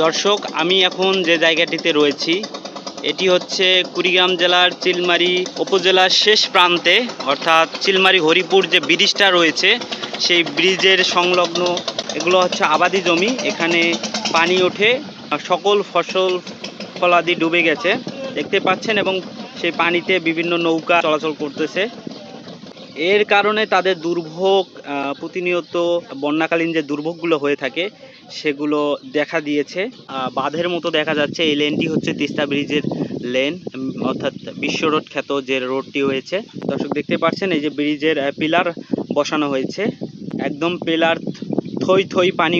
দর্শক, আমি এখন যে জায়গাটিতে রয়েছি এটি হচ্ছে কুড়িগ্রাম জেলার চিলমারী উপজেলার শেষ প্রান্তে, অর্থাৎ চিলমারী হরিপুর যে ব্রিজটা রয়েছে সেই ব্রিজের সংলগ্ন। এগুলো হচ্ছে আবাদি জমি, এখানে পানি ওঠে, সকল ফসল ফলাদি ডুবে গেছে দেখতে পাচ্ছেন, এবং সেই পানিতে বিভিন্ন নৌকা চলাচল করতেছে। এর কারণে তাদের দুর্ভোগ, প্রতিনিয়ত বন্যাকালীন যে দুর্ভোগগুলো হয়ে থাকে সেগুলো দেখা দিয়েছে। বাঁধের মতো দেখা যাচ্ছে। এই লেনটি হচ্ছে তিস্তা ব্রিজের লেন, অর্থাৎ বিশ্ব রোড খ্যাত যে রোডটি হয়েছে। দর্শক দেখতে পাচ্ছেন এই যে ব্রিজের পিলার বসানো হয়েছে, একদম পিলার থই থই পানি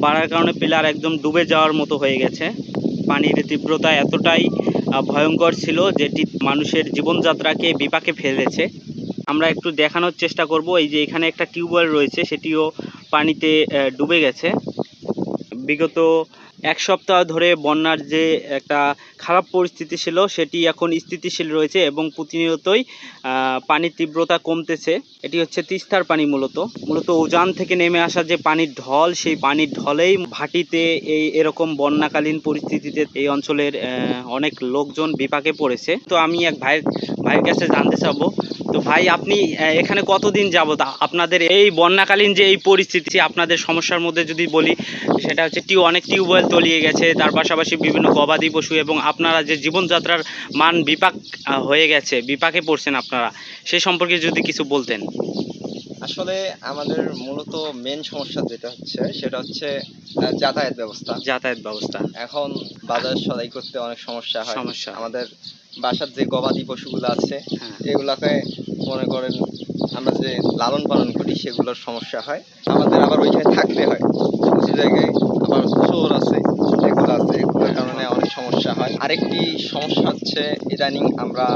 বাড়ার কারণে পিলার একদম ডুবে যাওয়ার মতো হয়ে গেছে। পানির তীব্রতা এতটাই ভয়ঙ্কর ছিল যেটি মানুষের জীবনযাত্রাকে বিপাকে ফেলেছে। আমরা একটু দেখানোর চেষ্টা করব। এই যে এখানে একটা টিউবওয়েল রয়েছে, সেটিও পানিতে ডুবে গেছে। বিগত এক সপ্তাহ ধরে বন্যার যে একটা খারাপ পরিস্থিতি ছিল সেটি এখন স্থিতিশীল রয়েছে এবং প্রতিনিয়তই পানির তীব্রতা কমতেছে। এটি হচ্ছে তিস্তার পানি, মূলত উজান থেকে নেমে আসা যে পানির ঢল, সেই পানির ঢলেই ভাটিতে এরকম বন্যাকালীন পরিস্থিতিতে এই অঞ্চলের অনেক লোকজন বিপাকে পড়েছে। তো আমি এক ভাইয়ের কাছে জানতে চাবো, তো ভাই আপনি এখানে কতদিন যাবত আপনাদের এই বন্যাকালীন যে এই পরিস্থিতি, আপনাদের সমস্যার মধ্যে যদি বলি সেটা হচ্ছে অনেক টিউবওয়েল তলিয়ে গেছে, তার পাশাপাশি বিভিন্ন গবাদি পশু, এবং আপনারা যে জীবনযাত্রার মান হয়ে গেছে, বিপাকে পড়ছেন আপনারা, সেই সম্পর্কে যদি কিছু বলতেন। আসলে আমাদের মূলত মেন সমস্যা যেটা হচ্ছে সেটা হচ্ছে যাতায়াত ব্যবস্থা। এখন বাজার সদাই করতে অনেক সমস্যা হয়। আমাদের বাসার যে গবাদি পশুগুলো আছে এগুলাকে মনে করেন আমরা যে লালন পালন করি সেগুলোর সমস্যা হয়। আমাদের আবার ওইখানে থাকতে হয়, কিছু জায়গায় আবার চোর আছে, এগুলো আছে, এগুলোর কারণে অনেক সমস্যা হয়। আরেকটি সমস্যা হচ্ছে ইদানিং আমরা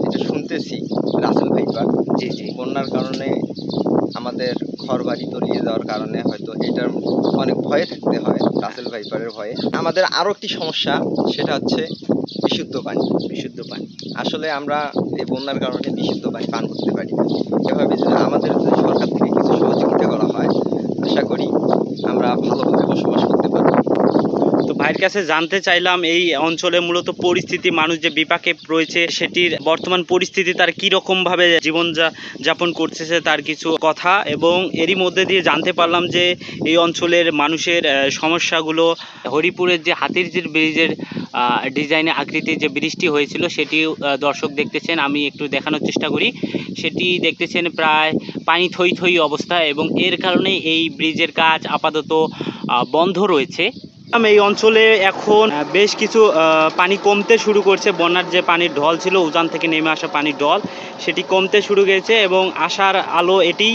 যেটা শুনতেছি রাসেল ভাইপার, বন্যার কারণে আমাদের ঘর বাড়ি তলিয়ে যাওয়ার কারণে হয়তো এটার অনেক ভয়ে থাকতে হয়, রাসেল ভাইপারের ভয়ে। আমাদের আরও একটি সমস্যা, সেটা হচ্ছে বিশুদ্ধ পানি। আসলে আমরা এই বন্যার কারণে বিশুদ্ধ পানি পান করতে পারি না। এভাবে যদি আমাদের সরকার থেকে কিছু সহযোগিতা করা হয়, আশা করি আমরা ভালোভাবে বসবাস করতে পারব। তো ভাইয়ের কাছে জানতে চাইলাম, এই অঞ্চলে মূলত পরিস্থিতি, মানুষ যে বিপাকে রয়েছে সেটির বর্তমান পরিস্থিতি, তার কীরকমভাবে জীবন যাপন করতেছে তার কিছু কথা, এবং এরই মধ্যে দিয়ে জানতে পারলাম যে এই অঞ্চলের মানুষের সমস্যাগুলো। হরিপুরের যে হাতির ব্রিজের ডিজাইনে আকৃতির যে ব্রিজটি হয়েছিল সেটি দর্শক দেখতেছেন, আমি একটু দেখানোর চেষ্টা করি। সেটি দেখতেছেন প্রায় পানি থই থই অবস্থা, এবং এর কারণে এই ব্রিজের কাজ আপাতত বন্ধ রয়েছে। এই অঞ্চলে এখন বেশ কিছু পানি কমতে শুরু করছে। বন্যার যে পানির ঢল ছিল, উজান থেকে নেমে আসা পানির ঢল, সেটি কমতে শুরু করেছে এবং আশার আলো এটি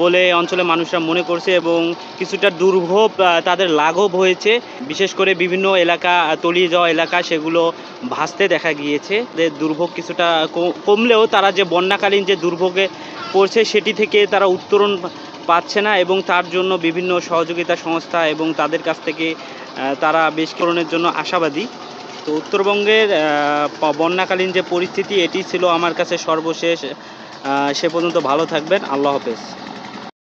বলে অঞ্চলে মানুষরা মনে করছে, এবং কিছুটা দুর্ভোগ তাদের লাঘব হয়েছে। বিশেষ করে বিভিন্ন এলাকা, তলিয়ে যাওয়া এলাকা, সেগুলো ভাসতে দেখা গিয়েছে। দুর্ভোগ কিছুটা কমলেও তারা যে বন্যাকালীন যে দুর্ভোগে পড়ছে সেটি থেকে তারা উত্তরণ পাচ্ছে না, এবং তার জন্য বিভিন্ন সহযোগিতা সংস্থা এবং তাদের কাছ থেকে তারা বেশ করণের জন্য আশাবাদী। তো উত্তরবঙ্গের বন্যাকালীন যে পরিস্থিতি, এটি ছিল আমার কাছে সর্বশেষ। সে পর্যন্ত ভালো থাকবেন। আল্লাহ হাফেজ।